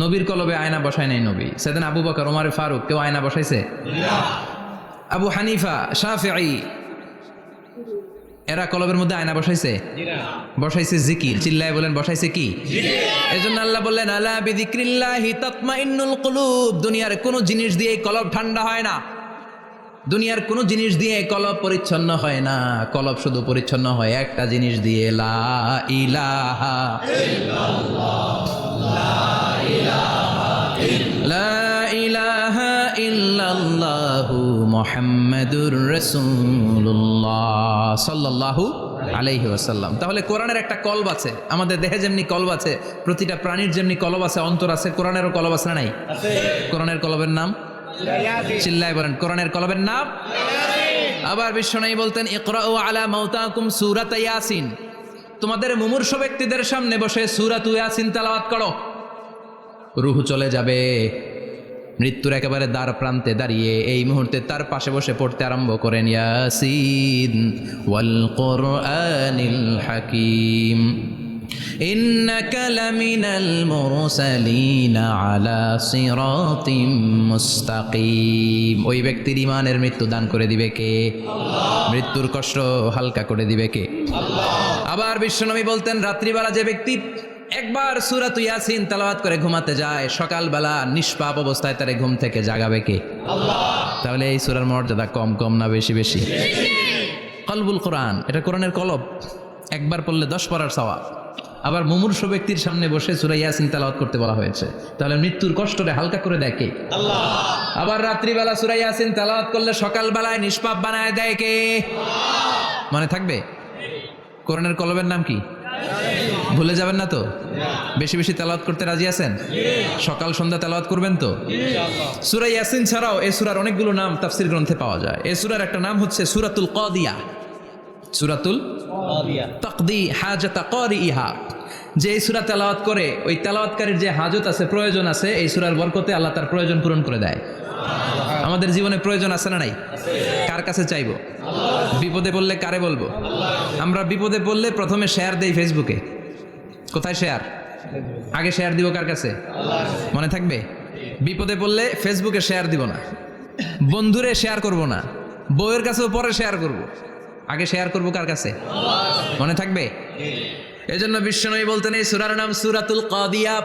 নবীর কলবে আয়না বসায় নাই নবী। সেদিন আবু বকর, ওমর ফারুক কেউ আয়না বসাইছে? আবু হানিফা, শাফিঈ এরা কলবের মধ্যে আয়না বসাইছে? বসাইছে জিকির। চিল্লায় বলেন বসাইছে কি? এজন্য আল্লাহ বললেন আলা বিযিক্রিল্লাহি তাতমাইন্নুল কুলুব। দুনিয়ার কোনো জিনিস দিয়ে কলব ঠান্ডা হয় না, দুনিয়ার কোনো জিনিস দিয়ে কলব পরিচ্ছন্ন হয় না। কলব শুধু পরিচ্ছন্ন হয় একটা জিনিস দিয়ে, লা ইলাহা ইল্লাল্লাহ, লা ইলাহা ইল্লাল্লাহু মুহাম্মাদুর রাসূলুল্লাহ সাল্লাল্লাহু আলাইহি ওয়াসাল্লাম। তাহলে কোরআনের একটা কলব আছে, আমাদের দেহে যেমনি কলব আছে, প্রতিটা প্রাণীর যেমনি কলব আছে, অন্তর আছে, কোরআনেরও কলব আছে না নাই? কোরআনের কলবের নাম চিল্লায় বলেন, কোরআনের কলবের নাম। আবার বিশ্বনবী বলতেন ইকরাউ আলা মাউতাকুম সূরাত ইয়াসিন। তোমাদের মুমূর্ষ ব্যক্তিদের সামনে বসে সূরাত ইয়াসিন তেলাওয়াত করো। রূহ চলে যাবে, মৃত্যুর একেবারে দ্বার প্রান্তে দাঁড়িয়ে এই মুহূর্তে তার পাশে বসে পড়তে আরম্ভ করেন ইয়াসিন ওয়াল কুরআনিল হাকীম ইন্নাকা লামিনাল মুরসালিনা আলা সিরাতিম মুস্তাকিম। ওই ব্যক্তির ঈমানের মৃত্যু দান করে দিবে কে? আল্লাহ। মৃত্যুর কষ্ট হালকা করে দিবে কে? আল্লাহ। আবার বিশ্বনবী বলতেন রাত্রিবেলা যে ব্যক্তি একবার সূরাত ইয়াসিন তেলাওয়াত করে ঘুমাতে যায়, সকালবেলা নিষ্পাপ অবস্থায় তারে ঘুম থেকে জাগাবে কে? আল্লাহ। তাহলে এই সূরার মর্যাদা কম কম না বেশি বেশি? কলবুল কোরআন, এটা কোরআনের কলব, একবার পড়লে 10 পড়ার সওয়াব। আবার মুমূর্ষ ব্যক্তির সামনে বসে সূরা ইয়াসিন তেলাওয়াত করতে বলা হয়েছে, তাহলে মৃত্যুর কষ্টটা হালকা করে দেয় কে? আল্লাহ। আবার রাত্রিবেলা সূরা ইয়াসিন তেলাওয়াত করলে সকালবেলায় নিষ্পাপ বানায় দেয় কে? আল্লাহ। মনে থাকবে? কোরআনের কলবের নাম কি? ভুলে যাবেন না তো? বেশি বেশি তেলাওয়াত করতে রাজি আছেন? সকাল সন্ধ্যা তেলাওয়াত করবেন তো? সূরা ইয়াসিন ছাড়াও এই সূরার অনেকগুলো নাম তাফসীর গ্রন্থে পাওয়া যায়। এই সূরার একটা নাম হচ্ছে সূরাতুল কাদিয়া। সূরাতুল কাদিয়া তাকদি হাজাত কারিইহা। যে এই সূরা তেলাওয়াত করে ওই তেলাওয়াতকারীর যে হাজত আছে, প্রয়োজন আছে, এই সূরার বরকতে আল্লাহ তার প্রয়োজন পূরণ করে দেয়। আমাদের জীবনে প্রয়োজন আছে না নাই? কার কাছে চাইবো? বিপদে পড়লে কারে বলবো? আমরা বিপদে পড়লে প্রথমে শেয়ার দেই ফেসবুকে। কোথায় শেয়ার? আগে শেয়ার দিব কার কাছে? মনে থাকবে? বিপদে পড়লে ফেসবুকে শেয়ার দিব না, বন্ধুরে শেয়ার করব না, বউয়ের কাছেও পরে শেয়ার করব, আগে শেয়ার করব কার কাছে? মনে থাকবে? এজন্য বিশ্বনবী বলতেন এই সূরার নাম সূরাতুল কাদিয়া,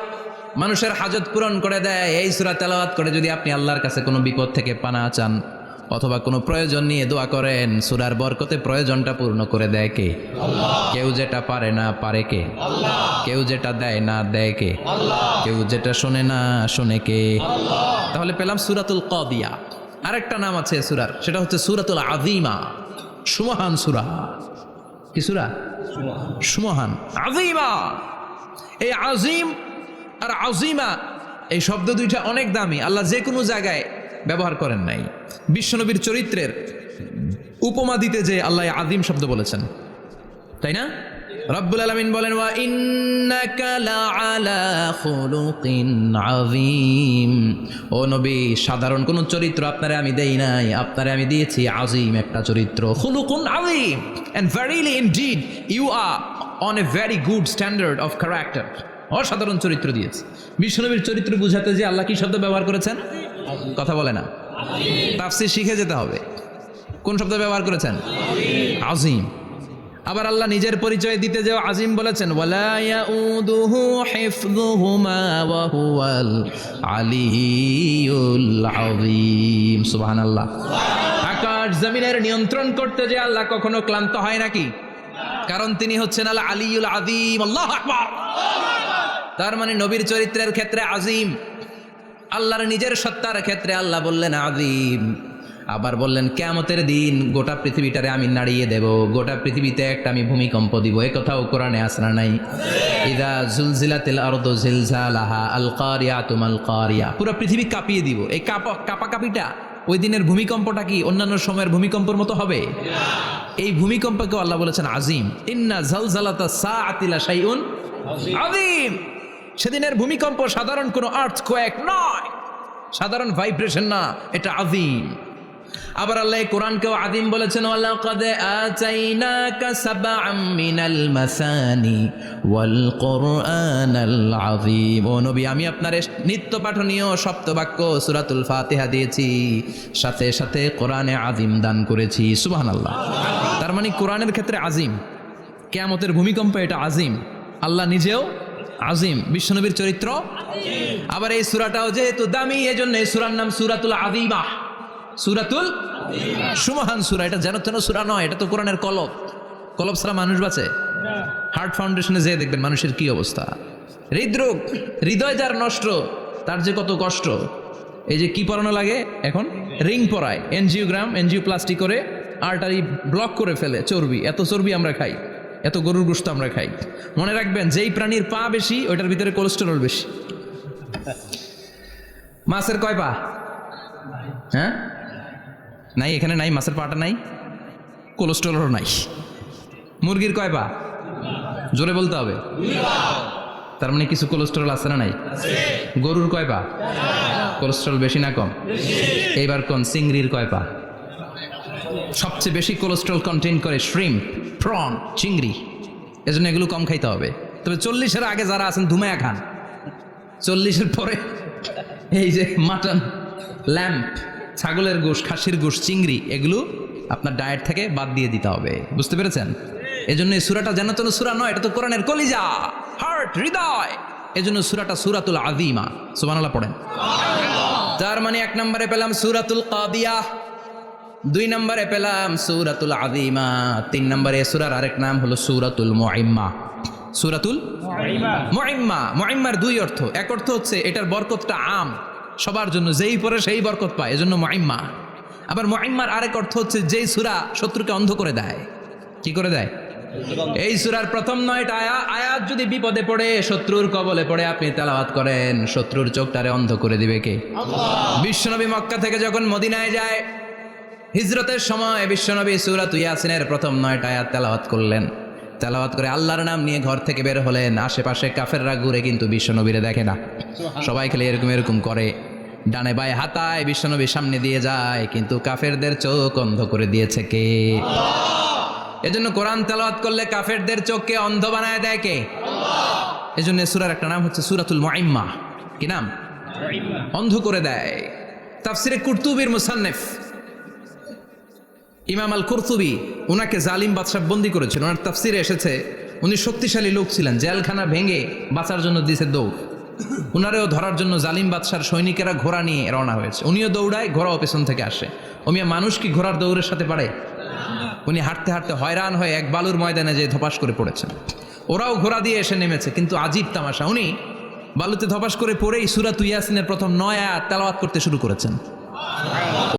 মানুষের হাজত পূরণ করে দেয়। এই সূরা তেলাওয়াত করে যদি আপনি আল্লাহর কাছে কোনো বিপদ থেকে পানা চান অথবা কোনো প্রয়োজন নিয়ে দোয়া করেন, সূরার বরকতে প্রয়োজনটা পূর্ণ করে দেয় কে? আল্লাহ। কেউ যেটা পারে না পারে কে? আল্লাহ। কেউ যেটা দেয় না দেয় কে? আল্লাহ। কেউ যেটা শোনে না শোনে কে? আল্লাহ। তাহলে পেলাম সূরাতুল কাদিয়া। আরেকটা নাম আছে সূরার, সেটা হচ্ছে সূরাতুল আযীমা, সুমহান সূরা। কি সূরা? সুমহান। আযীমা, এই আযীম আর আযীমা এই শব্দ দুইটা অনেক দামি, আল্লাহ যে কোনো জায়গায় ব্যবহার করেন নাই। বিশ্বনবীর চরিত্রের উপমা দিতে যে আল্লাহ আযীম শব্দ বলেছেন, তাই না? রব্বুল আলামিন বলেন ওয়া ইন্নাকা লাআলা খুলুকিন আযীম। ও নবী, সাধারণ কোন চরিত্র আপনারে আমি দেই নাই, আপনারে আমি দিয়েছি আযীম একটা চরিত্র। খুলুকুন আযীম, and verily indeed you are on a very good standard of character। অসাধারণ চরিত্র দিয়েছি। বিশ্বনবীর চরিত্র বুঝাতে যে আল্লাহ কি শব্দ ব্যবহার করেছেন? কথা বলে না, তাফসীর শিখে যেতে হবে। কোন শব্দ ব্যবহার করেছেন? আযীম। আবার আল্লাহ নিজের পরিচয় দিতে যে আযীম বলেছেন, ওয়ালা ইয়াউদুহু হিফযুহুমা ওয়া হুয়াল আলিয়্যুল আযীম। সুবহানাল্লাহ। আকাশ জমিনের নিয়ন্ত্রণ করতে যে আল্লাহ কখনো ক্লান্ত হয় নাকি? কারণ তিনি হচ্ছেন আল আলিয়্যুল আযীম। আল্লাহু আকবার। তার মানে নবীর চরিত্রের ক্ষেত্রে আযীম, আল্লাহর নিজের সত্তার ক্ষেত্রে আল্লাহ বললেন আযীম। আবার বললেন কিয়ামতের দিন গোটা পৃথিবীটারে আমি নাড়িয়ে দেব, গোটা পৃথিবীতে একটা আমি ভূমিকম্প দিব। এই কথাও কোরআনে আছে না নাই? ইযা জুলজিলাতিল আরদু জিলজালাহা আল কারিয়াতু মাল কারিয়া। পুরো পৃথিবী কাঁপিয়ে দিব। এই কাঁপাকাঁপিটা ওই দিনের ভূমিকম্পটা কি অন্যান্য সময়ের ভূমিকম্পের মতো হবে? এই ভূমিকম্পকে আল্লাহ বলেছেন আযীম। ইন্না জালজালাতা সাআতি লা শাইউন আযীম। সেদিনের ভূমিকম্প সাধারণ কোনো আর্থকোয়েক নয়, সাধারণ ভাইব্রেশন না, এটা আযীম। আবার আল্লাহ এই কোরআনকেও আযীম বলেছেন, ওয়ালাকাদ আতাইনাকা সাবআম মিনাল মাসানি ওয়াল কুরআনাল আযীম। ও নবী, আমি আপনার নিত্য পাঠনীয় সপ্তবাক্য সূরাতুল ফাতিহা দিয়েছি, সাথে সাথে কোরআনে আযীম দান করেছি। সুবহানাল্লাহ। তার মানে কোরআনের ক্ষেত্রে আযীম, কিয়ামতের ভূমিকম্পে এটা আযীম, আল্লাহ নিজেও আযীম, বিশ্বনবীর চরিত্র। আবার এই সূরাটাও যেহেতু দামি, এজন্য এই সূরার নাম সূরাতুল আযীমা, সূরাতুল সুমহান সূরা। এটা যেন তেন সূরা নয়, এটা তো কোরআনের কলব। কলব ছাড়া মানুষ বাঁচে? হার্ট ফাউন্ডেশনে যেয়ে দেখবেন মানুষের কি অবস্থা। হৃদরোগ, হৃদয় যার নষ্ট, তার যে কত কষ্ট। এই যে কি পরানো লাগে এখন, রিং পরায়, এনজিওগ্রাম, এনজিওপ্লাস্টি করে আর্টারি ব্লক করে ফেলে। চর্বি, এত চর্বি আমরা খাই, এত গরুর গোশত আমরা খাই। মনে রাখবেন, যেই প্রাণীর পা বেশি ওইটার ভিতরে কোলেস্টেরল বেশি। মাছের কয় পা? হ্যাঁ, নাই, এখানে নাই, মাছের পাটা নাই, কোলেস্টেরলও নাই। মুরগির কয় পা? জোরে বলতে হবে। তার মানে কিছু কোলেস্টেরল আছে না নাই? গরুর কয় পা? কোলেস্টেরল বেশি না কম? এইবার কোন চিংড়ির কয় পা? সবচেয়ে বেশি কোলেস্টেরল কন্টেইন করে শ্রিম্প, প্রন, চিংড়ি। এজন্য এগুলো কম খাইতে হবে। তবে 40-এর আগে যারা আছেন ধুমায়া খান, 40-এর পরে এই যে মাটন, ল্যাম্প, ছাগলের গোশ, খাসির গোশ, চিংড়ি, এগুলো আপনার ডায়েট থেকে বাদ দিয়ে দিতে হবে। বুঝতে পেরেছেন? এজন্য এই সূরাটা যেন তেন সূরা নয়, এটা তো কোরআনের কলিজা, হার্ট, হৃদয়। এজন্য সূরাটা সূরাতুল আযীমা। সুবহানাল্লাহ পড়েন। তার মানে 1 নম্বরে পেলাম সূরাতুল কাদিয়াহ, 2 নম্বরে পেলাম সূরাতুল আযীমা, 3 নম্বরে সূরার আরেক নাম হলো সূরাতুল মুইম্মা। সূরাতুল মুইম্মা। মুইম্মার 2 অর্থ। এক অর্থ হচ্ছে এটার বরকতটা আম, সবার জন্য, যেই পড়ে সেই বরকত পায়, এজন্য মুইম্মা। আবার মুইম্মার আরেক অর্থ হচ্ছে যেই সূরা শত্রুকে অন্ধ করে দেয়। কি করে দেয়? এই সূরার প্রথম 9টা আয়াত যদি বিপদে পড়ে, শত্রুর কবলে পড়ে আপনি তেলাওয়াত করেন, শত্রুর চোখটারে অন্ধ করে দিবে কে? আল্লাহ। বিশ্বনবী মক্কা থেকে যখন মদিনায় যায়, হিজরতের সময় বিশ্বনবী সূরাতুল ইয়াসিনের প্রথম 9টা আয়াত তেলাওয়াত করলেন। তেলাওয়াত করে আল্লাহর নাম নিয়ে ঘর থেকে বের হলেন। আশেপাশে কাফেররা ঘুরে কিন্তু বিশ্বনবীরে দেখে না, সবাই খেলে এরকম এরকম করে, ডানে বায়ে হাতায় বিশ্বনবীর সামনে দিয়ে যায়, কিন্তু কাফেরদের চোখ অন্ধ করে দিয়েছে কে? এজন্য কোরআন তেলাওয়াত করলে কাফেরদের চোখকে অন্ধ বানায় দেয় কে? আল্লাহ। এজন্য সূরার একটা নাম হচ্ছে সূরাতুল মুইম্মা। কি নাম? অন্ধ করে দেয়। তাফসিরে কুরতুবির মুসান্নিফ ইমাম আল কুরতুবি, ওনাকে জালিম বাদশা বন্দী করেছিল। ওনার তাফসিরে এসেছে উনি শক্তিশালী লোক ছিলেন, জেলখানা ভেঙে বাঁচার জন্য দিয়েছে দৌড়। উনারেও ধরার জন্য জালিম বাদশার সৈনিকেরা ঘোড়া নিয়ে রওনা হয়েছে। উনিও দৌড়ায়, ঘোড়াও পেছন থেকে আসে। ওমিয়া মানুষ কি ঘোড়ার দৌড়ের সাথে পারে? উনি হাঁটতে হাঁটতে হয়রান হয়ে এক বালুর ময়দানে যেয়ে ধপাস করে পড়েছেন। ওরাও ঘোড়া দিয়ে এসে নেমেছে, কিন্তু আজীব তামাশা, উনি বালুতে ধপাস করে পড়েই সূরাতুল ইয়াসিনের প্রথম 9 আয়াত তেলাওয়াত করতে শুরু করেছেন।